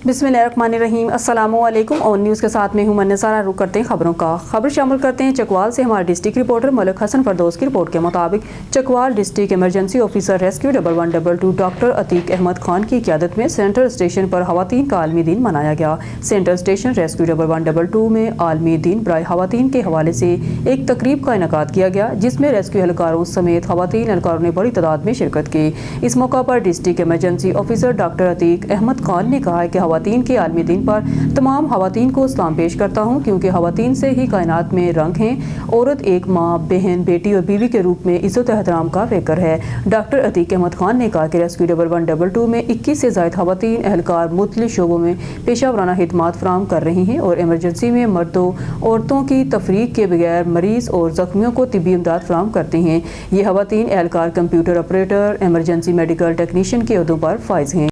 बिस्मिल्लाहिर्रहमानिर्रहीम। अस्सलामु अलैकुम। ऑन न्यूज़ के साथ में हूं मैं नज़ारा। रुक करते हैं खबरों का। खबर शामिल करते हैं चकवाल से हमारे डिस्ट्रिक्ट रिपोर्टर मलिक हसन फरदौस की रिपोर्ट के मुताबिक Chakwal district emergency officer rescue 1122 doctor Atiq Ahmed Khan की क़यादत में सेंट्रल स्टेशन पर ख़वातीन का आलमी दिन मनाया गया। सेंट्रल स्टेशन रेस्क्यू 1122 में आलमी दिन बराए ख़वातीन के हवाले से एक तकरीब का इनेकाद किया गया, जिसमें रेस्क्यू एहलकारों समेत ख़वातीन एहलकारों ने बड़ी तादाद में शिरकत की। इस मौका पर district emergency officer doctor Atiq Ahmed Khan ने कहा कि ख़वातीन के आलमी दिन पर तमाम ख़वातीन को सलाम पेश करता हूँ, क्योंकि ख़वातीन से ही कायनात में रंग हैं। औरत एक माँ, बहन, बेटी और बीवी के रूप में इज़्ज़त एहतराम का फ़िक्र है। डॉक्टर अतीक अहमद खान ने कहा कि रेस्क्यू 1122 में 21 से ज़ायद ख़वातीन एहलकार मुख्तलिफ शोबों में पेशा वराना खिदमात फराहम कर रही हैं और इमरजेंसी में मर्दों औरतों की तफरीक के बगैर मरीज़ और ज़ख्मियों को तिब्बी इमदाद फराहम करती हैं। ये ख़वातीन एहलकार computer operator, emergency medical technician के ओहदों पर फाइज हैं।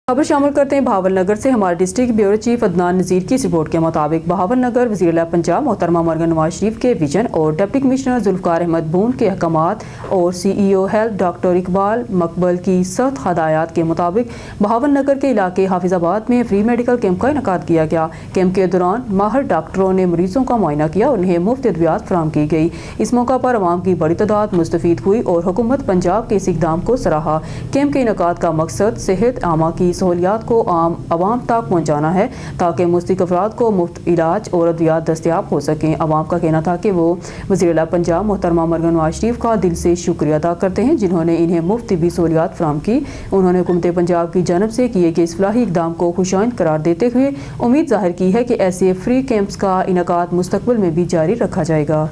खबर शामिल करते हैं बहावल नगर से हमारे डिस्ट्रिक्ट ब्यूरो चीफ अदनान नज़ीर की रिपोर्ट के मुताबिक बहावल नगर वज़ीर पंजाब मोहतरमा मरगन नवाज शरीफ के विजन और डिप्टी कमिश्नर जुल्फ़िकार अहमद बून के अहकामात और CEO हेल्थ डॉक्टर इकबाल मकबल की सख्त हदायत के मुताबिक बहावल नगर के इलाके हाफिजाबाद में फ्री मेडिकल कैंप का इनेकाद किया गया। कैंप के दौरान माहिर डॉक्टरों ने मरीजों का मुआयना किया और उन्हें मुफ्त अद्वियात फराहम की गई। इस मौका पर अवाम की बड़ी तादाद मुस्तफ़ीद हुई और हुकूमत पंजाब के इस इक़दाम को सराहा। कैंप के इनेकाद का मकसद सेहत आमा की सहूलियात को आम आवाम तक पहुँचाना है, ताकि मुस्तहिक अफराद को मुफ्त इलाज और अद्वियात दस्तियाब हो सकें। आवाम का कहना था कि वो वज़ीर पंजाब मोहतरमा मरगन नवाज शरीफ का दिल से शुक्रिया अदा करते हैं, जिन्होंने इन्हें मुफ्त तिब्बी सहूलियात फराहम की। उन्होंने हुकूमत पंजाब की जानब से किए गए इस फलाही इक़दाम को खुशाइंद करार देते हुए उम्मीद ज़ाहिर की है कि ऐसे फ्री कैंप्स का इनेकाद मुस्तक़बिल में भी जारी रखा जाएगा।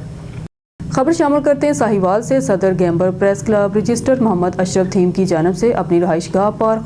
खबर शामिल करते हैं साहिवाल से सदर गैम्बर press club registered Mohammad Ashraf थीम की जानब से अपनी रहाइशगाह पर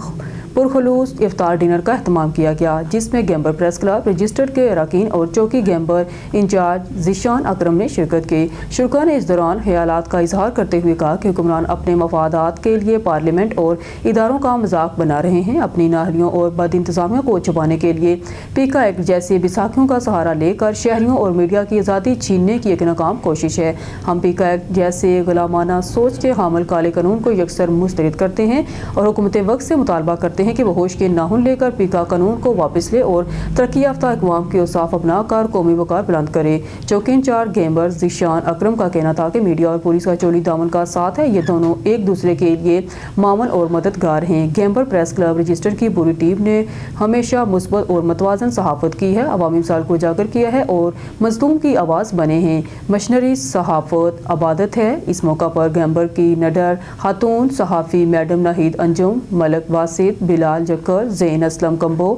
पुरखलूस इफ्तार डिनर का अहतमाम किया गया, जिसमें गैम्बर प्रेस क्लब रजिस्टर्ड के अरकान और चौकी गैम्बर इंचार्ज ज़ीशान अकरम ने शिरकत की। शुरका ने इस दौरान ख्यालात का इजहार करते हुए कहा कि हुक्मरान अपने मफादात के लिए पार्लियामेंट और इदारों का मजाक बना रहे हैं। अपनी नाहलियों और बद इंतजामियों को छुपाने के लिए पीका एक्ट जैसे बैसाखियों का सहारा लेकर शहरियों और मीडिया की आज़ादी छीनने की एक नाकाम कोशिश है। हम पीका एक्ट जैसे गुलामाना सोच के हामिल काले कानून को यकसर मुस्तरद करते हैं और हुकूमत वक्त से मुतालबा करते हैं कि वो होश के नाहुन लेकर पीका कानून को वापस ले और तरक्की याफ्ता अक़वाम के औसाफ अपनाकर कौमी वक़ार बुलंद करे। चौकी इंचार्ज गैम्बर ज़ीशान अकरम का कहना था कि मीडिया और पुलिस का चोली दामन का साथ है। ये दोनों एक दूसरे के लिए मामन और मददगार हैं। गैम्बर प्रेस क्लब रजिस्टर की पूरी टीम ने हमेशा मुस्बत और मतवाजन सहाफ़त की है, अवामी मिसाल को उजागर किया है और मज़लूम की आवाज़ बने हैं। मशनरी सहाफ़त आबादत है। इस मौका पर गैम्बर की नडर खातून सहाफ़ी मैडम नाहिद अंजुम, मलक वासिद, बिलाल जक्कर, ज़ैन असलम कंबो,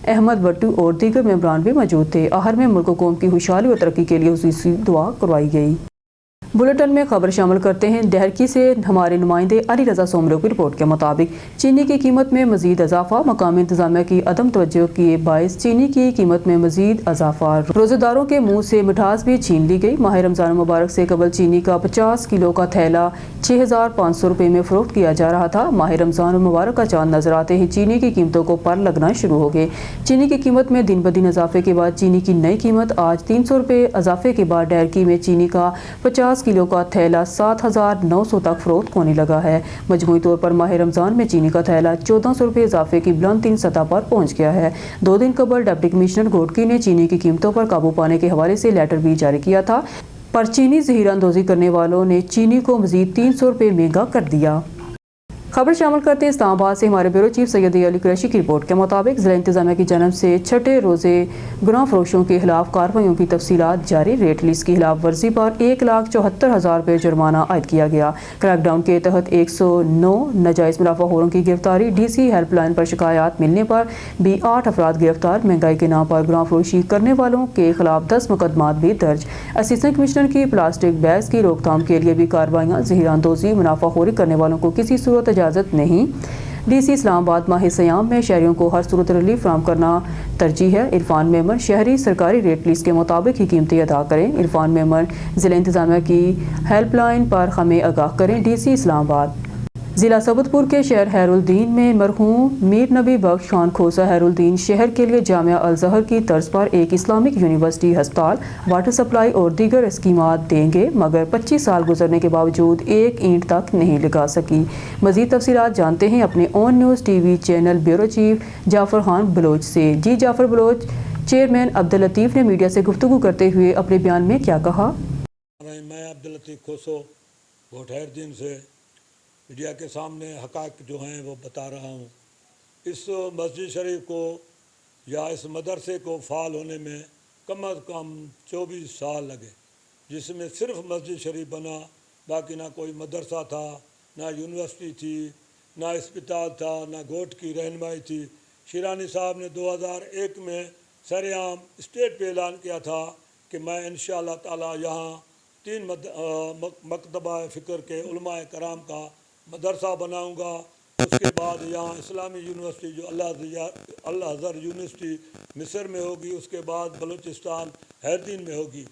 अहमद बट्टू और दीगर मेंबरान भी मौजूद थे। आहर में मुल्क कौम की खुशहाली और तरक्की के लिए खुसूसी दुआ करवाई गई। बुलेटिन में खबर शामिल करते हैं डहरकी से हमारे नुमाइंदे अली रजा सोमरो की रिपोर्ट के मुताबिक चीनी की कीमत में मजीद इजाफा, मकामी इंतजामिया की अदम तवज्जो के बायस चीनी की कीमत में मजीद इजाफा। रोजेदारों के मुंह से मिठास भी छीन ली गई। माह रमजान मुबारक से कबल चीनी का 50 किलो का थैला 6500 रुपये में फरोख्त किया जा रहा था। माह रमजान मुबारक का चांद नजर आते ही चीनी की कीमतों को पर लगना शुरू हो गए। चीनी की कीमत में दिन ब दिन इजाफे के बाद चीनी की नई कीमत आज 300 रुपये इजाफे के बाद डहरकी में चीनी का 50 किलो का थैला 7900 तक फरोख्त होने लगा है। मजमूई तौर पर माह रमजान में चीनी का थैला 1400 रुपये इजाफे की बुलंद तीन सतह पर पहुंच गया है। 2 दिन कबल डिप्टी कमिश्नर घोटकी ने चीनी की कीमतों पर काबू पाने के हवाले से लेटर भी जारी किया था, पर चीनी ज़हीरा अंदोज़ी करने वालों ने चीनी को मजीद 300 रुपये महंगा कर दिया। खबर शामिल करते हैं इस्लामाबाद से हमारे ब्यूरो चीफ सैयद अली कुरैशी की रिपोर्ट के मुताबिक ज़िला इंतजामिया की जानब से छठे रोज़े गुनाह फरोशों के खिलाफ कार्रवाइयों की तफसीलात जारी। रेट लिस्ट की खिलाफ वर्जी पर 1,74,000 रुपये जुर्माना आयद किया गया। क्रैकडाउन के तहत 109 नाजायज़ मुनाफाखोरों की गिरफ्तारी। DC हेल्पलाइन पर शिकायत मिलने पर भी 8 अफराद गिरफ्तार। महंगाई के नाम पर गुनाह फरोशी करने वालों के खिलाफ 10 मुकदमात भी दर्ज। असिस्टेंट कमिश्नर की प्लास्टिक बैग्स की रोकथाम के लिए भी कार्रवाइयाँ। ज़हीरा अंदोज़ी मुनाफाखोरी करने वालों को किसी सूरत इजाज़त नहीं। DC इस्लामाबाद माह सयाम में शहरियों को हर सूरत रिलीफ फराहम करना तरजीह है। इरफान मेमन शहरी सरकारी रेट लिस्ट के मुताबिक ही कीमतें अदा करें। इरफान मेमन ज़िला इंतजामिया की हेल्पलाइन पर हमें आगाह करें। DC इस्लामाबाद। ضلع سبتپور کے شہر حیر الدین میں مرحوم میر نبی بخش خان کھوسہ حیر الدین شہر کے لیے جامعہ الازہر کی طرز پر ایک اسلامک یونیورسٹی، ہسپتال، واٹر سپلائی اور دیگر اسکیمات دیں گے، مگر 25 سال گزرنے کے باوجود ایک اینٹ تک نہیں لگا سکی۔ مزید تفصیلات جانتے ہیں اپنے اون news TV channel bureau chief Jafar Khan Baloch سے۔ جی جعفر بلوچ، چیئرمین عبداللطیف نے میڈیا سے گفتگو کرتے ہوئے اپنے بیان میں کیا کہا؟ میں عبداللطیف کھوسو گھوٹ حیر الدین سے میڈیا کے سامنے حقائق جو ہیں وہ بتا رہا ہوں۔ اس مسجد شریف کو یا اس مدرسے کو فعال ہونے میں کم از کم 24 سال لگے، جس میں صرف مسجد شریف بنا، باقی نہ کوئی مدرسہ تھا، نہ یونیورسٹی تھی، نہ اسپتال تھا، نہ گھوٹ کی رہنمائی تھی۔ شیرانی صاحب نے 2001 میں سر عام اسٹیٹ پہ اعلان کیا تھا کہ میں انشاءاللہ تعالی یہاں 3 مکتبہ فکر کے علماء کرام کا مدرسہ بناؤں گا۔ اس کے بعد یہاں اسلامی یونیورسٹی جو الازہر یونیورسٹی مصر میں ہوگی، اس کے بعد بلوچستان حیر الدین میں ہوگی۔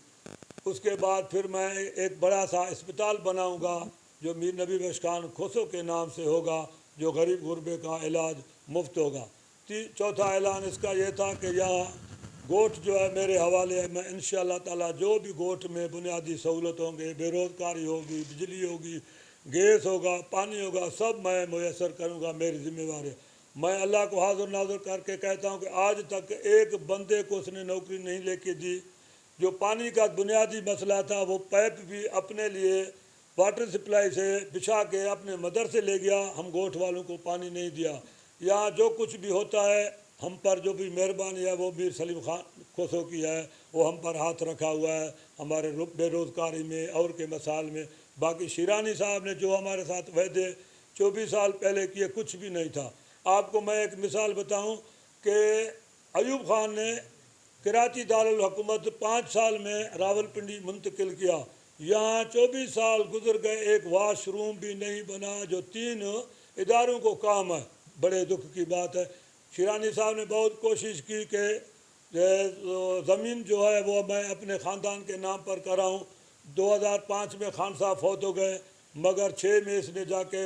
اس کے بعد پھر میں ایک بڑا سا اسپتال بناؤں گا جو میر نبی بخش خان کھوسو کے نام سے ہوگا، جو غریب غربے کا علاج مفت ہوگا۔ چوتھا اعلان اس کا یہ تھا کہ یہاں گوٹ جو ہے میرے حوالے ہے، میں انشاءاللہ تعالیٰ جو بھی گوٹ میں بنیادی سہولت ہوں گے، بے روزگاری ہوگی، بجلی ہوگی، گیس ہوگا، پانی ہوگا، سب میں میسر کروں گا، میری ذمہ داری ہے۔ میں اللہ کو حاضر ناظر کر کے کہتا ہوں کہ آج تک ایک بندے کو اس نے نوکری نہیں لے کے دی۔ جو پانی کا بنیادی مسئلہ تھا وہ پائپ بھی اپنے لیے واٹر سپلائی سے بچھا کے اپنے مدرسے لے گیا، ہم گوٹ والوں کو پانی نہیں دیا۔ یہاں جو کچھ بھی ہوتا ہے ہم پر جو بھی مہربانی ہے وہ میر سلیم خان کھوسو کی ہے، وہ ہم پر ہاتھ رکھا ہوا ہے ہمارے بے روزگاری میں اور کے مسائل میں۔ باقی شیرانی صاحب نے جو ہمارے ساتھ وعدے 24 سال پہلے کیے کچھ بھی نہیں تھا۔ آپ کو میں ایک مثال بتاؤں کہ ایوب خان نے کراچی دارالحکومت 5 سال میں راولپنڈی منتقل کیا، یہاں 24 سال گزر گئے، ایک واش روم بھی نہیں بنا جو 3 اداروں کو کام ہے۔ بڑے دکھ کی بات ہے۔ شیرانی صاحب نے بہت کوشش کی کہ زمین جو ہے وہ میں اپنے خاندان کے نام پر کراؤں۔ 2005 میں خان صاحب فوت ہو گئے، مگر 6 میں اس نے جا کے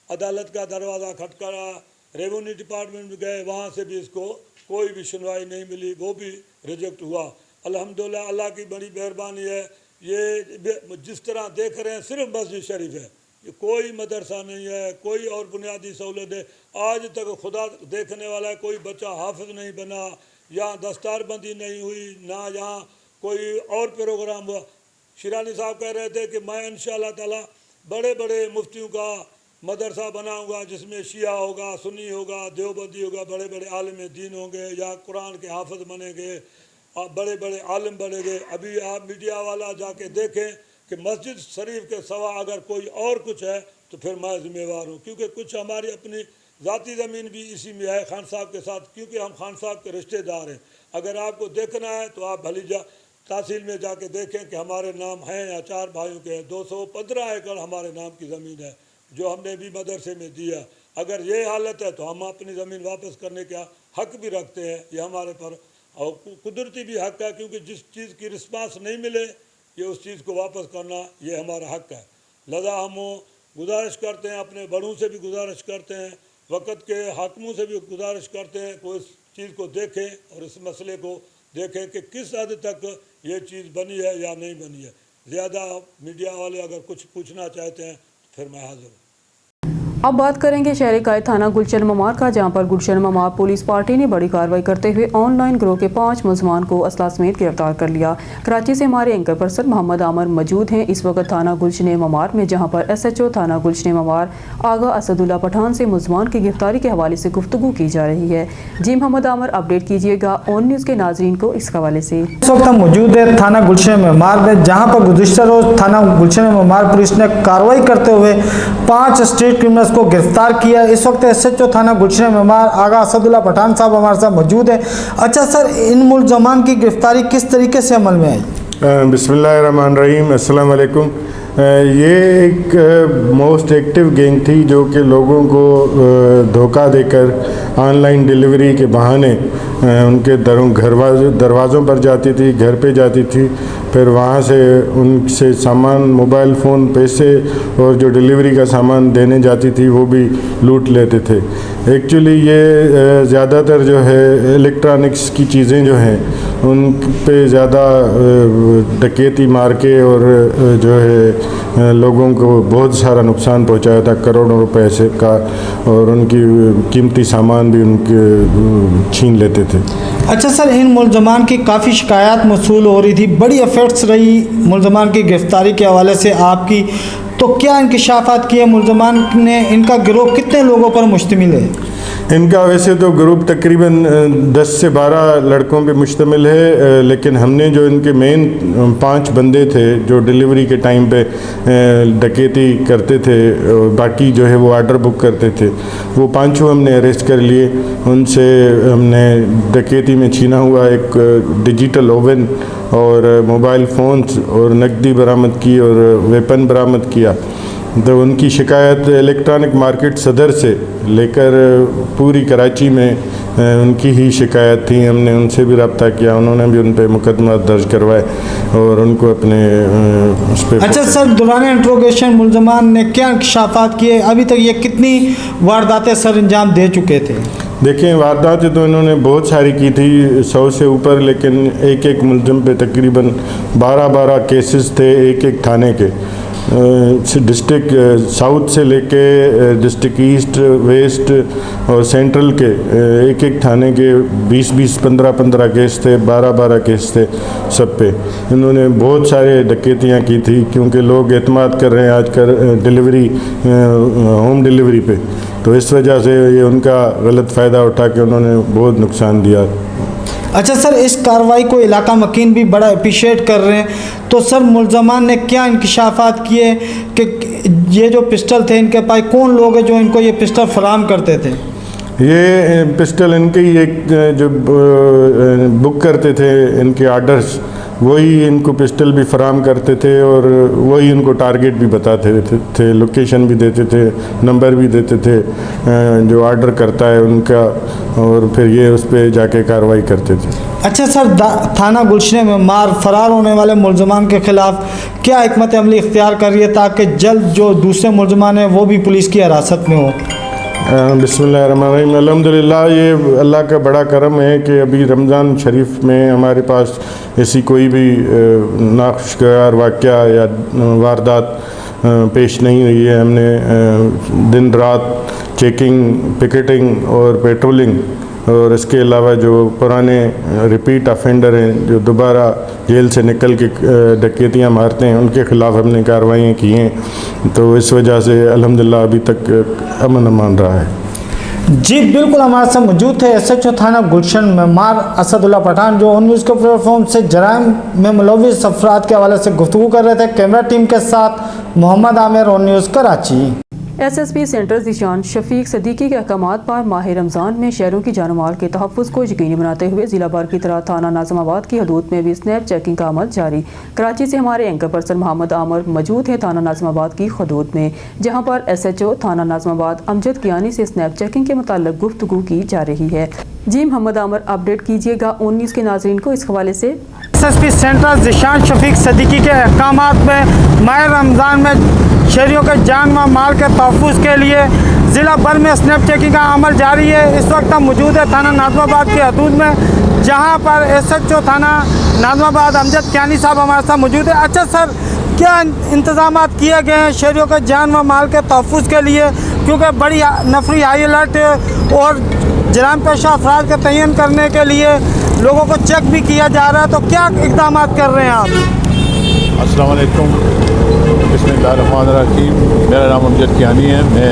عدالت کا دروازہ کھٹکھٹایا، ریونیو ڈپارٹمنٹ میں گئے، وہاں سے بھی اس کو کوئی بھی سنوائی نہیں ملی، وہ بھی ریجیکٹ ہوا۔ الحمدللہ اللہ کی بڑی مہربانی ہے، یہ جس طرح دیکھ رہے ہیں صرف مسجد شریف ہے، کوئی مدرسہ نہیں ہے، کوئی اور بنیادی سہولت ہے۔ آج تک خدا دیکھنے والا ہے، کوئی بچہ حافظ نہیں بنا، یہاں دستار بندی نہیں ہوئی، نہ یہاں کوئی اور پروگرام ہوا۔ شیرانی صاحب کہہ رہے تھے کہ میں انشاءاللہ تعالی بڑے بڑے مفتیوں کا مدرسہ بناؤں گا، جس میں شیعہ ہوگا، سنی ہوگا، دیوبندی ہوگا، بڑے بڑے عالم دین ہوں گے، یا قرآن کے حافظ بنیں گے، بڑے بڑے عالم بنیں گے۔ ابھی آپ میڈیا والا جا کے دیکھیں کہ مسجد شریف کے سوا اگر کوئی اور کچھ ہے تو پھر میں ذمہ دار ہوں، کیونکہ کچھ ہماری اپنی ذاتی زمین بھی اسی میں ہے خان صاحب کے ساتھ، کیونکہ ہم خان صاحب کے رشتہ دار ہیں۔ اگر آپ کو دیکھنا ہے تو آپ بھلی تحصیل میں جا کے دیکھیں کہ ہمارے نام ہیں یا 4 بھائیوں کے ہیں، 215 ایکڑ ہمارے نام کی زمین ہے جو ہم نے بھی مدرسے میں دیا۔ اگر یہ حالت ہے تو ہم اپنی زمین واپس کرنے کا حق بھی رکھتے ہیں، یہ ہمارے پر اور قدرتی بھی حق ہے، کیونکہ جس چیز کی رسپانس نہیں ملے یہ اس چیز کو واپس کرنا یہ ہمارا حق ہے۔ لہذا ہم گزارش کرتے ہیں، اپنے بڑوں سے بھی گزارش کرتے ہیں، وقت کے حاکموں سے بھی گزارش کرتے ہیں کہ اس چیز کو دیکھیں اور اس مسئلے کو دیکھیں کہ کس حد تک یہ چیز بنی ہے یا نہیں بنی ہے۔ زیادہ میڈیا والے اگر کچھ پوچھنا چاہتے ہیں تو پھر میں حاضر ہوں۔ اب بات کریں گے شہر قائد تھانہ گلشن ممار کا، جہاں پر گلشن ممار پولیس پارٹی نے بڑی کارروائی کرتے ہوئے آن لائن گروہ کے 5 ملزمان کو اسلحہ سمیت گرفتار کر لیا۔ کراچی سے ہمارے اینکر پرسن محمد عامر موجود ہیں اس وقت تھانہ گلشن ممار میں، جہاں پر SHO تھانہ گلشن ممار آغا اسد اللہ پٹھان سے ملزمان کی گرفتاری کے حوالے سے گفتگو کی جا رہی ہے۔ جی محمد عامر، اپڈیٹ کیجیے گا اون نیوز کے ناظرین کو اس حوالے سے۔ اس وقت ہم موجود ہے تھانہ گلشن ممار میں، جہاں پر گزشتہ روز تھانہ گلشن ممار پولیس نے کارروائی کرتے ہوئے 5 اسٹریٹ کرمنلز کو گرفتار کیا۔ اس وقت SHO تھانہ گلشن ممار آغا اسد اللہ پٹھان صاحب ہمارے ساتھ موجود ہیں۔ اچھا سر، ان ملزمان کی گرفتاری کس طریقے سے عمل میں آئی؟ بسم اللہ الرحمن الرحیم، السلام علیکم۔ یہ ایک موسٹ ایکٹیو گینگ تھی جو کہ لوگوں کو دھوکہ دے کر آن لائن ڈیلیوری کے بہانے ان کے دروازوں پر جاتی تھی، گھر پہ جاتی تھی، پھر وہاں سے ان سے سامان، موبائل فون، پیسے اور جو ڈیلیوری کا سامان دینے جاتی تھی وہ بھی لوٹ لیتے تھے۔ ایکچولی یہ زیادہ تر جو ہے الیکٹرانکس کی چیزیں جو ہیں ان پہ زیادہ ڈکیتی مار کے اور جو ہے لوگوں کو بہت سارا نقصان پہنچایا تھا، کروڑوں روپے سے کا، اور ان کی قیمتی سامان بھی ان کے چھین لیتے تھے۔ اچھا سر، ان ملزمان کی کافی شکایات موصول ہو رہی تھی، بڑی ایفرٹس رہی ملزمان کی گرفتاری کے حوالے سے آپ کی، تو کیا انکشافات کیے ملزمان نے؟ ان کا گروہ کتنے لوگوں پر مشتمل ہے؟ ان کا ویسے تو گروپ تقریباً 10 سے 12 لڑکوں پہ مشتمل ہے، لیکن ہم نے جو ان کے مین 5 بندے تھے جو ڈیلیوری کے ٹائم پہ ڈکیتی کرتے تھے، باقی جو ہے وہ آرڈر بک کرتے تھے، وہ 5 ہم نے اریسٹ کر لیے۔ ان سے ہم نے ڈکیتی میں چھینا ہوا ایک ڈیجیٹل اوون اور موبائل فونز اور نقدی برآمد کی اور ویپن برآمد کیا۔ تو ان کی شکایت الیکٹرانک مارکیٹ صدر سے لے کر پوری کراچی میں ان کی ہی شکایت تھی۔ ہم نے ان سے بھی رابطہ کیا، انہوں نے بھی ان پہ مقدمات درج کروائے اور ان کو اپنے اس پہ۔ اچھا سر، دوران انٹروگیشن ملزمان نے کیا انکشافات کیے؟ ابھی تک یہ کتنی وارداتیں سر انجام دے چکے تھے؟ دیکھیں، وارداتیں تو انہوں نے بہت ساری کی تھی، 100 سے اوپر، لیکن ایک ملزم پہ تقریباً 12 کیسز تھے ایک تھانے کے، ڈسٹرکٹ ساؤتھ سے لے کے ڈسٹرکٹ ایسٹ، ویسٹ اور سینٹرل کے ایک تھانے کے 20 15 کیس تھے، 12 کیس تھے سب پہ۔ انہوں نے بہت سارے ڈکیتیاں کی تھی، کیونکہ لوگ اعتماد کر رہے ہیں آج کل ڈیلیوری، ہوم ڈیلیوری پہ، تو اس وجہ سے یہ ان کا غلط فائدہ اٹھا کے انہوں نے بہت نقصان دیا۔ اچھا سر، اس کارروائی کو علاقہ مکین بھی بڑا اپریشیٹ کر رہے ہیں، تو سر ملزمان نے کیا انکشافات کیے کہ یہ جو پسٹل تھے ان کے پاس کون لوگ ہیں جو ان کو یہ پسٹل فراہم کرتے تھے؟ یہ پسٹل ان کے ہی ایک جو بک کرتے تھے ان کے آرڈرز، وہی ان کو پسٹل بھی فراہم کرتے تھے اور وہی ان کو ٹارگٹ بھی بتاتے تھے، لوکیشن بھی دیتے تھے، نمبر بھی دیتے تھے جو آرڈر کرتا ہے ان کا، اور پھر یہ اس پہ جا کے کارروائی کرتے تھے۔ اچھا سر، تھانہ گلشن میں مار فرار ہونے والے ملزمان کے خلاف کیا حکمت عملی اختیار کر رہی ہے تاکہ جلد جو دوسرے ملزمان ہیں وہ بھی پولیس کی حراست میں ہو؟ بسم اللہ الرحمن الرحیم۔ الحمدللہ، یہ اللہ کا بڑا کرم ہے کہ ابھی رمضان شریف میں ہمارے پاس ایسی کوئی بھی ناخوشگوار واقعہ یا واردات پیش نہیں ہوئی ہے۔ ہم نے دن رات چیکنگ، پکیٹنگ اور پیٹرولنگ، اور اس کے علاوہ جو پرانے ریپیٹ افینڈر ہیں جو دوبارہ جیل سے نکل کے ڈکیتیاں مارتے ہیں، ان کے خلاف ہم نے کارروائیاں کی ہیں، تو اس وجہ سے الحمدللہ ابھی تک امن امان رہا ہے۔ جی بالکل، ہمارے ساتھ موجود تھے SHO تھانہ گلشن میں مار اسد اللہ پٹھان، جو نیوز کے پلیٹ فارم سے جرائم میں ملوث افراد کے حوالے سے گفتگو کر رہے تھے۔ کیمرہ ٹیم کے ساتھ محمد عامر، اور news Karachi. SSP centre Zeeshan Shafiq Siddiqui کے احکامات پر ماہ رمضان میں شہروں کی جان و مال کے تحفظ کو یقینی بناتے ہوئے ضلع بھر کی طرح تھانہ ناظم آباد کی حدود میں بھی سنیپ چیکنگ کا عمل جاری۔ کراچی سے ہمارے اینکر پرسن محمد عامر موجود ہیں تھانہ ناظم آباد کی حدود میں، جہاں پر SHO تھانہ ناظم آباد امجد کیانی سے سنیپ چیکنگ کے متعلق گفتگو کی جا رہی ہے۔ جی محمد عامر، اپڈیٹ کیجیے گا اون نیوز کے ناظرین کو اس حوالے سے۔ SSP سینٹر ذیشان شفیق صدیقی کے احکامات میں ماہ رمضان میں شہریوں کے جان و مال کے تحفظ کے لیے ضلع بھر میں سنیپ چیکنگ کا عمل جاری ہے۔ اس وقت ہم موجود ہے تھانہ ناظم آباد کی حدود میں، جہاں پر SHO تھانہ ناظم آباد امجد کیانی صاحب ہمارے ساتھ موجود ہے۔ اچھا سر، کیا انتظامات کیے گئے ہیں شہریوں کے جان و مال کے تحفظ کے لیے؟ کیونکہ بڑی نفری ہائی الرٹ اور جرائم پیشہ افراد کے تعین کرنے کے لیے لوگوں کو چیک بھی کیا جا رہا ہے، تو کیا اقدامات کر رہے ہیں آپ؟ السلام علیکم، بسم اللہ الرحمن الرحیم۔ میرا نام امجد کیانی ہے، میں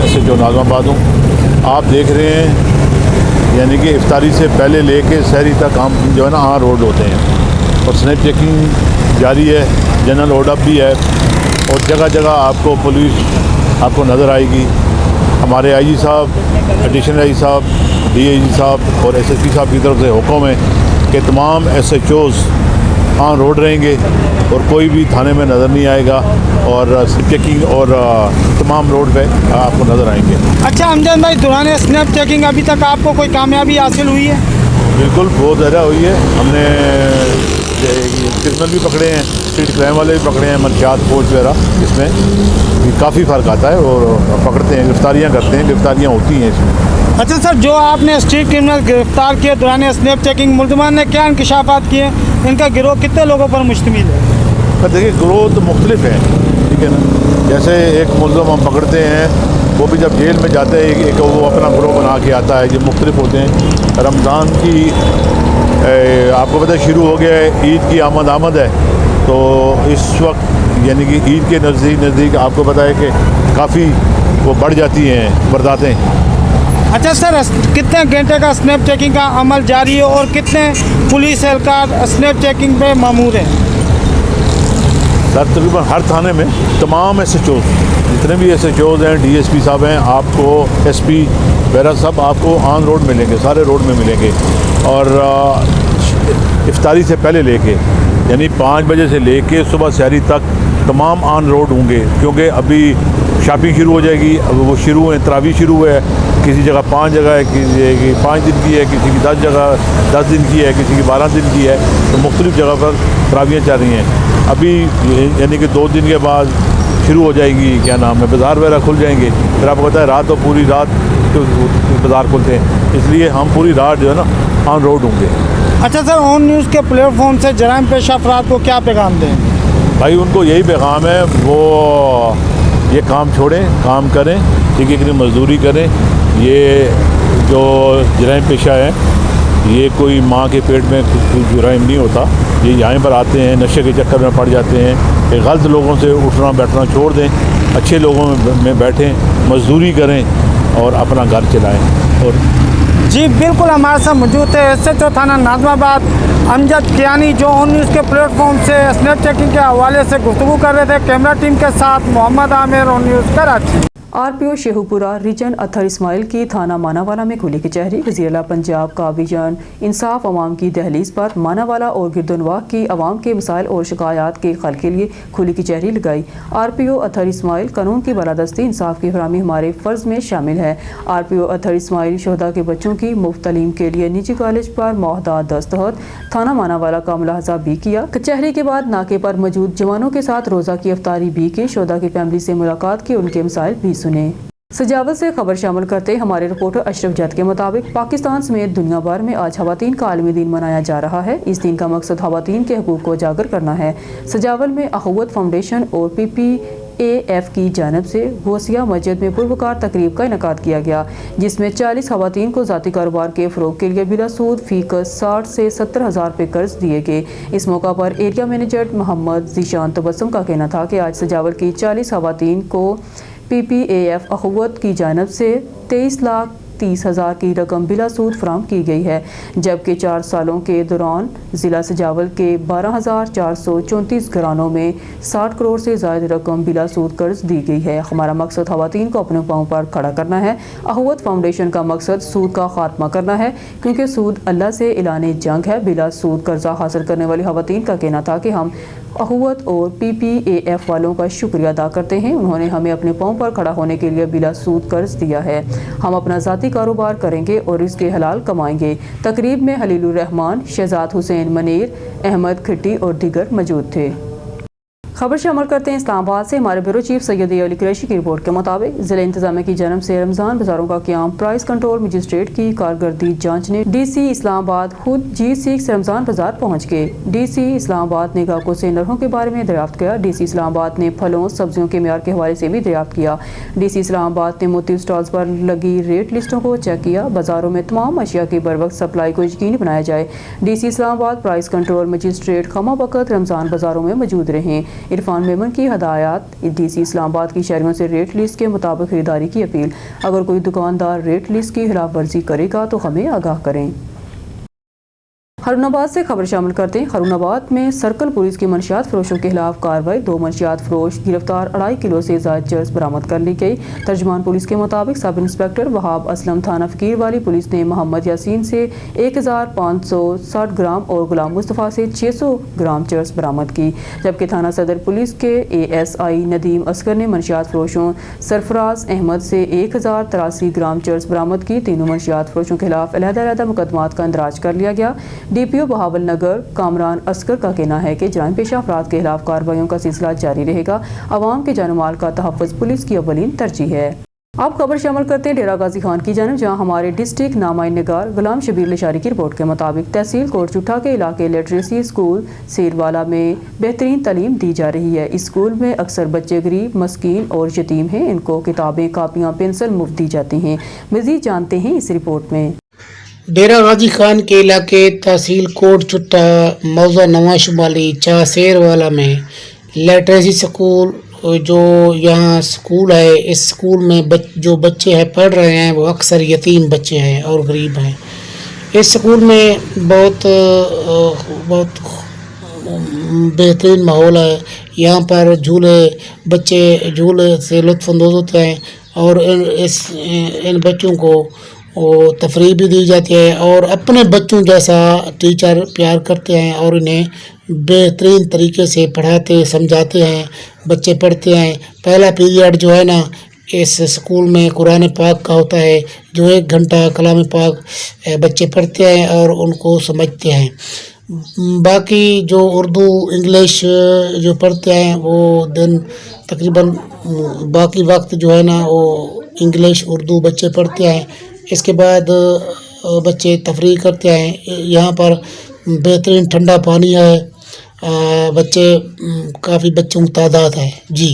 SHO ناظم آباد ہوں۔ آپ دیکھ رہے ہیں یعنی کہ افطاری سے پہلے لے کے سحری تک ہم جو ہے نا آن روڈ ہوتے ہیں، اور سنیپ چیکنگ جاری ہے، جنرل ہولڈ اپ بھی ہے، اور جگہ جگہ آپ کو پولیس آپ کو نظر آئے گی۔ ہمارے IG صاحب، ایڈیشنل IG صاحب، DIG صاحب اور SSP صاحب کی طرف سے حکم ہے کہ تمام SHOs ऑन रोड रहेंगे और कोई भी थाने में नज़र नहीं आएगा और चेकिंग और तमाम रोड पे आपको नज़र आएंगे। अच्छा अमजद भाई, दौरान स्नैप चेकिंग अभी तक आपको कोई कामयाबी हासिल हुई है? बिल्कुल, बहुत ज़्यादा हुई है। हमने क्रिमिनल भी पकड़े हैं, स्ट्रीट क्राइम वाले भी पकड़े हैं, मनशियात फौज वगैरह। इसमें काफ़ी फ़र्क आता है और पकड़ते हैं, गिरफ्तारियाँ करते हैं, गिरफ्तारियाँ होती हैं इसमें। अच्छा सर, जो आपने स्ट्रीट क्रिमिनल गिरफ्तार किए दौरान स्नैप चेकिंग, मुलजमान ने क्या इंकशाफात किए? इनका गिरोह कितने लोगों पर मुश्तमिल है? देखिए, गिरोह तो मुख्तलिफ हैं, ठीक है ना। जैसे एक मुलज़म हम पकड़ते हैं, वो भी जब जेल में जाते हैं एक वो अपना गिरोह बना के आता है, जो मुख्तलिफ होते हैं। रमज़ान की आपको पता है शुरू हो गया है, ईद की आमद है, तो इस वक्त यानी कि ईद के नज़दीक आपको पता है कि काफ़ी वो बढ़ जाती हैं वारदातें। अच्छा सर, कितने घंटे का स्नैप चेकिंग का अमल जारी है और कितने पुलिस एहलकार स्नैप चेकिंग पे मामूर हैं? सर, तकरीबन हर थाने में तमाम SHOs, जितने भी SHOs हैं, DSP साहब हैं, आपको SP वगैरह सब आपको ऑन रोड मिलेंगे, सारे रोड में मिलेंगे। और इफ्तारी से पहले लेके यानी 5 बजे से लेके सुबह सहरी तक तमाम ऑन रोड होंगे, क्योंकि अभी शॉपिंग शुरू हो जाएगी। अब वो शुरू है, तरावी शुरू है, किसी जगह 5 जगह है, किसी की 5 दिन की है, किसी की 10 जगह 10 दिन की है, किसी की 12 दिन की है, तो मुख्तलिफ जगह पर तरावियाँ चल रही हैं। अभी यानी कि 2 दिन के बाद शुरू हो जाएगी, क्या नाम है, बाज़ार वगैरह खुल जाएंगे। फिर आपको पता है रात तो पूरी रात तो बाज़ार खुलते हैं, इसलिए हम पूरी रात जो है ना ऑन रोड होंगे। अच्छा सर, ऑन न्यूज़ के प्लेटफॉर्म से जराइम पेशा अफराद को क्या पैगाम दें? भाई, उनको यही पैगाम है, वो ये काम छोड़ें, काम करें, ठीक है कि मजदूरी करें। ये जो जराइम पेशा है, ये कोई माँ के पेट में कुछ जुराइम नहीं होता। ये यहाँ पर आते हैं, नशे के चक्कर में पड़ जाते हैं। ये गलत लोगों से उठना बैठना छोड़ दें, अच्छे लोगों में बैठें, मजदूरी करें और अपना घर चलाएं। और जी बिल्कुल, हमारे साथ मौजूद थे SHO थाना नाज़िमाबाद अमजद कियानी, जो ऑन न्यूज़ के प्लेटफॉर्म से स्नैप चेकिंग के हवाले से गुफ्तगू कर रहे थे। कैमरा टीम के साथ Mohammad Amir, on news Karachi. RPO Sheikhupura region Athar Ismail की थाना मानावाला में खुली कचहरी। वज़ीर-ए-आला पंजाब का विजन इंसाफ अवाम की दहलीज पर मानावाला और गिरदनवाह की अवाम के मसाइल और शिकायत के हल के लिए खुली कचहरी लगाई। RPO अतहर इस्माइल कानून की बालादस्ती इंसाफ की फराहमी हमारे फ़र्ज़ में शामिल है। RPO अतहर इस्माइल शोहदा के बच्चों की मुफ्त तालीम के लिए निजी कॉलेज पर मुआहदा दस्तखत थाना मानावाला का मुलाहजा भी किया। कचहरी के बाद नाके पर मौजूद जवानों के साथ रोज़ा की अफ्तारी भी की, शोहदा की फैमिली से मुलाकात की, उनके मसाइल भी सुने। सजावत से खबर शामिल करते हमारे रिपोर्टर अशरफ जद के मुताबिक पाकिस्तान समेत दुनिया भर में आज ख़वातीन का आलमी दिन मनाया जा रहा है। इस दिन का मकसद ख़वातीन के हकूक़ को उजागर करना है। सजावल में अखुवत फाउंडेशन और PPAF की जानब से गौसिया मस्जिद में पुरवकार तकरीब का इनकाद किया गया, जिसमें 40 ख़वातीन को ज़ाती कारोबार के फ़रोग़ के लिए बिला सूद फ़ीकस 60 से 70 हज़ार रुपये कर्ज दिए गए। इस मौका पर एरिया मैनेजर मोहम्मद ज़ीशान तबस्सुम का कहना था कि आज सजावल की 40 ख़वातीन को PPAF अखुवत की जानब से 23,30,000 की रकम बिला सूद फराम की गई है, जबकि 4 सालों के दौरान ज़िला सजावल के 12,434 घरानों में 60 करोड़ से ज़ायद रकम बिला सूद कर्ज दी गई है। हमारा मकसद ख़वातीन को अपने पाँव पर खड़ा करना है। अखुवत फाउंडेशन का मकसद सूद का खात्मा करना है, क्योंकि सूद अल्लाह से ऐलान जंग है। बिला सूद कर्जा हासिल करने वाली ख़वातीन का कहना था कि हम अखुवत और PPAF वालों का शुक्रिया अदा करते हैं। उन्होंने हमें अपने पाँव पर खड़ा होने के लिए बिला सूद कर्ज दिया है। हम अपना ज़ाती कारोबार करेंगे और इसके हलाल कमाएंगे। तकरीब में हलीलुर रहमान, शहजाद हुसैन मनीर, अहमद खट्टी और दीगर मौजूद थे। खबर शामिल करते हैं इस्लामाबाद से हमारे ब्यूरो चीफ सैयद अली कुरैशी की रिपोर्ट के मुताबिक ज़िला इंतजामिया की जानब से रमज़ान बाज़ारों का क़याम प्राइस कंट्रोल मजिस्ट्रेट की कारकर्दगी जांचने DC इस्लामाबाद खुद G6 रमज़ान बाज़ार पहुँच गए। DC इस्लामाबाद ने ग्राहकों से नरखों के बारे में दरियाफ्त किया। DC इस्लामाबाद ने फलों सब्जियों के मेयार के हवाले से भी दरियाफ्त किया। DC इस्लामाबाद ने मुख्तलिफ स्टॉल्स पर लगी रेट लिस्टों को चेक किया। बाज़ारों में तमाम अशिया की बर वक्त सप्लाई को यकीनी बनाया जाए। DC Islamabad price control magistrate खमा वक़्त रमज़ान बाज़ारों में मौजूद रहें। इरफान मेमन की हदायत। DC इस्लामाबाद की शहरियों से रेट लिस्ट के मुताबिक खरीदारी की अपील। अगर कोई दुकानदार रेट लिस्ट की खिलाफ वर्जी करेगा तो हमें आगाह करें। हरुणाबाद से खबर शामिल करते हैं। हरुणाबाद में सर्कल पुलिस की मंशियात फरोशों के खिलाफ कार्रवाई। 2 मंशियात फरोश गिरफ्तार। 2.5 किलो से ज़ायद चर्स बरामद कर ली गई। तर्जुमान पुलिस के मुताबिक सब इंस्पेक्टर वहाब असलम थाना फकीर वाली पुलिस ने मोहम्मद यासीन से 1560 ग्राम और गुलाम मुस्तफ़ा से 600 ग्राम चर्स बरामद की, जबकि थाना सदर पुलिस के ASI नदीम असगर ने मंशियात फरोशों सरफराज अहमद से 1083 ग्राम चर्स बरामद की। तीनों मंशियात फरोशों के खिलाफ अलहदा मुकदमात का इंदराज कर लिया गया। DPO बहावल नगर कामरान असगर का कहना है कि जराइम पेशा अफराद के खिलाफ कार्रवाइयों का सिलसिला जारी रहेगा। अवाम के जान माल का तहफ़्फ़ुज़ पुलिस की अव्वलीन तरजीह है। अब खबर शामिल करते हैं डेरा गाजी खान की जानिब, जहां हमारे डिस्ट्रिक्ट नामाइन निगार गुलाम शबीर लिशारी की रिपोर्ट के मुताबिक तहसील कोट चुट्ठा के इलाके लिटरेसी स्कूल सेरवाला में बेहतरीन तालीम दी जा रही है। इस स्कूल में अक्सर बच्चे गरीब, मस्कीन और यतीम हैं। इनको किताबें, कापियाँ, पेंसिल मुफ्त दी जाती हैं। मज़ीद जानते हैं इस रिपोर्ट में। डेरा गाजी खान के इलाके तहसील कोट चुट्टा मौजा नवा शुमाली चासेर वाला में लिटरेसी स्कूल जो यहाँ स्कूल है, इस स्कूल में जो बच्चे हैं पढ़ रहे हैं वो अक्सर यतीम बच्चे हैं और गरीब हैं। इस स्कूल में बहुत बेहतरीन माहौल है। यहाँ पर बच्चे झूले से लुत्फ़अंदोज़ होते हैं और इन बच्चों को तफरीह भी दी जाती है और अपने बच्चों जैसा टीचर प्यार करते हैं और इन्हें बेहतरीन तरीके से पढ़ाते समझाते हैं। बच्चे पढ़ते हैं। पहला पीरियड जो है ना इस स्कूल में कुरान पाक का होता है, जो 1 घंटा कलाम पाक बच्चे पढ़ते हैं और उनको समझते हैं। बाकी जो उर्दू इंग्लिश जो पढ़ते हैं वो दिन तकरीबन बाकी वक्त जो है ना वो इंग्लिश उर्दू बच्चे पढ़ते हैं। इसके बाद बच्चे तफरीह करते हैं। यहाँ पर बेहतरीन ठंडा पानी है। काफ़ी बच्चों की तादाद है जी।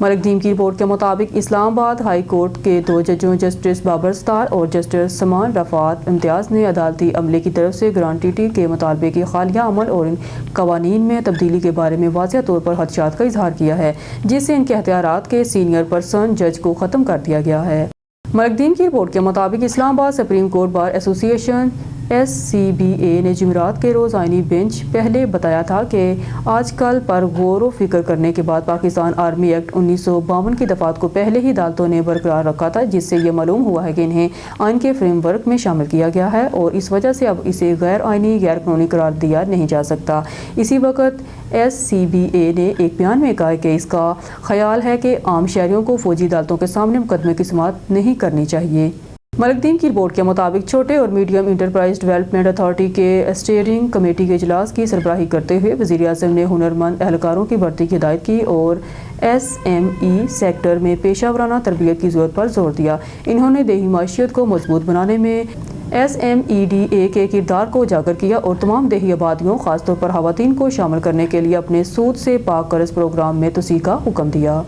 मलिक दीम की रिपोर्ट के मुताबिक इस्लामाबाद हाई कोर्ट के 2 जजों जस्टिस बाबर सतार और जस्टिस समान रफात इम्तियाज़ ने अदालती अमले की तरफ से ग्रांटिटी के मुतालबे के हालिया अमल और इन कवानीन में तब्दीली के बारे में वाज़ेह तौर पर खदशात का इजहार किया है, जिससे इनके अख्तियारात के सीनियर पर्सन जज को ख़त्म कर दिया गया है। मलिक दीम की रिपोर्ट के मुताबिक Islamabad supreme court bar association SCBA ने जुमेरात के रोज़ आइनी बेंच पहले बताया था कि आजकल पर गौर व फिक्र करने के बाद पाकिस्तान आर्मी एक्ट 1952 की दफ़ात को पहले ही अदालतों ने बरकरार रखा था, जिससे ये मालूम हुआ है कि इन्हें आइन के फ्रेमवर्क में शामिल किया गया है और इस वजह से अब इसे गैर आइनी गैर कानूनी करार दिया नहीं जा सकता। इसी वक्त SCBA ने एक बयान में कहा कि इसका ख्याल है कि आम शहरियों को फौजी अदालतों के सामने मुकदमे की समाअत नहीं करनी चाहिए। मलिक दीन की रिपोर्ट के मुताबिक छोटे और मीडियम इंटरप्राइज डेवलपमेंट अथॉरिटी के स्टीयरिंग कमेटी के इजलास की सरबराही करते हुए वज़ीर-ए-आज़म ने हुनरमंद एहलकारों की भर्ती की हिदायत की और SME सेक्टर में पेशा वराना तरबियत की ज़रूरत पर जोर दिया। इन्होंने देही माशियत को मजबूत बनाने में SMEDA کے کردار کو اجاگر کیا اور تمام دیہی آبادیوں خاص طور پر خواتین کو شامل کرنے کے لیے اپنے سود سے پاک قرض پروگرام میں توسیع کا حکم دیا۔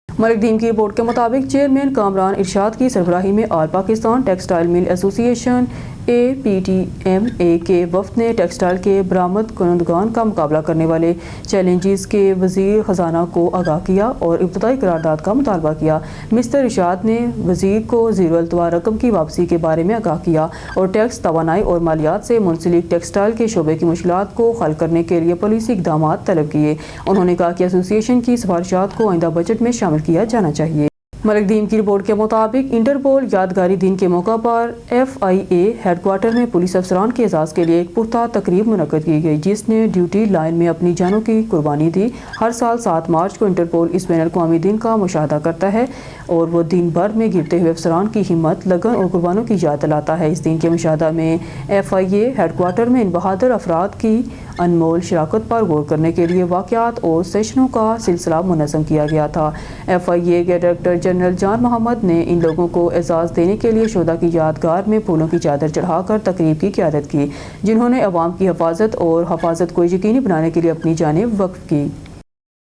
ملک دین کی رپورٹ کے مطابق چیئرمین کامران ارشاد کی سربراہی میں آل پاکستان ٹیکسٹائل مل ایسوسی ایشن APTMA کے وفد نے ٹیکسٹائل کے برآمد کنندگان کا مقابلہ کرنے والے چیلنجز کے وزیر خزانہ کو آگاہ کیا اور ابتدائی قرارداد کا مطالبہ کیا۔ مسٹر ارشاد نے وزیر کو زیرو التوا رقم کی واپسی کے بارے میں آگاہ کیا اور ٹیکس، توانائی اور مالیات سے منسلک ٹیکسٹائل کے شعبے کی مشکلات کو حل کرنے کے لیے پالیسی اقدامات طلب کیے۔ انہوں نے کہا کہ ایسوسی ایشن کی سفارشات کو آئندہ بجٹ میں شامل کیا جانا چاہیے۔ ملک دین کی رپورٹ کے مطابق انٹرپول یادگاری دن کے موقع پر FIA ہیڈ کوارٹر میں پولیس افسران کے اعزاز کے لیے ایک پختہ تقریب منعقد کی گئی جس نے ڈیوٹی لائن میں اپنی جانوں کی قربانی دی۔ ہر سال 7 مارچ کو انٹرپول اس بین الاقوامی دن کا مشاہدہ کرتا ہے اور وہ دن بھر میں گرتے ہوئے افسران کی ہمت، لگن اور قربانوں کی یاد دلاتا ہے۔ اس دن کے مشاہدہ میں FIA ہیڈ کوارٹر میں ان بہادر افراد کی انمول شراکت پر غور کرنے کے لیے واقعات اور سیشنوں کا سلسلہ منظم کیا گیا تھا۔ FIA کے ڈائریکٹر جنرل جان محمد نے ان لوگوں کو اعزاز دینے کے لیے شہداء کی یادگار میں پھولوں کی چادر چڑھا کر تقریب کی قیادت کی، جنہوں نے عوام کی حفاظت اور حفاظت کو یقینی بنانے کے لیے اپنی جانیں وقف کی۔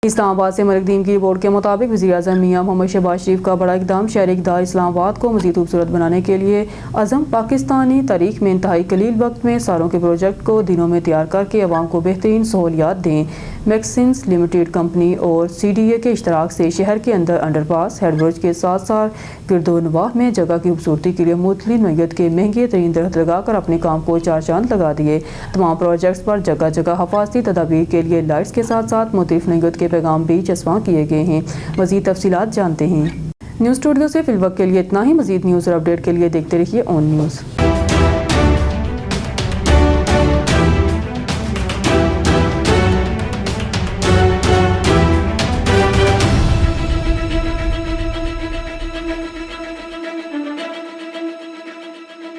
اسلام آباد سے ملک دین کی رپورٹ کے مطابق وزیر اعظم میاں محمد شہباز شریف کا بڑا اقدام شہر اقدار اسلام آباد کو مزید خوبصورت بنانے کے لیے عزم پاکستانی تاریخ میں انتہائی قلیل وقت میں سالوں کے پروجیکٹ کو دنوں میں تیار کر کے عوام کو بہترین سہولیات دیں۔ میکسنس لمیٹڈ کمپنی اور CDA کے اشتراک سے شہر کے اندر انڈر پاس، ہیڈ برج کے ساتھ ساتھ گرد و نواح میں جگہ کی خوبصورتی کے لیے مختلف نوعیت کے مہنگے ترین درخت لگا کر اپنے کام کو 4 چاند لگا دیے۔ تمام پروجیکٹس پر جگہ جگہ حفاظتی تدابیر کے لیے لائٹس کے ساتھ ساتھ مختلف نوعیت کے پیغام بھی چسپاں کیے گئے ہیں۔ مزید تفصیلات جانتے ہیں۔ نیوز اسٹوڈیو سے فی الوقت کے لیے اتنا ہی۔ مزید نیوز اور اپڈیٹ کے لیے دیکھتے رہیے اون نیوز۔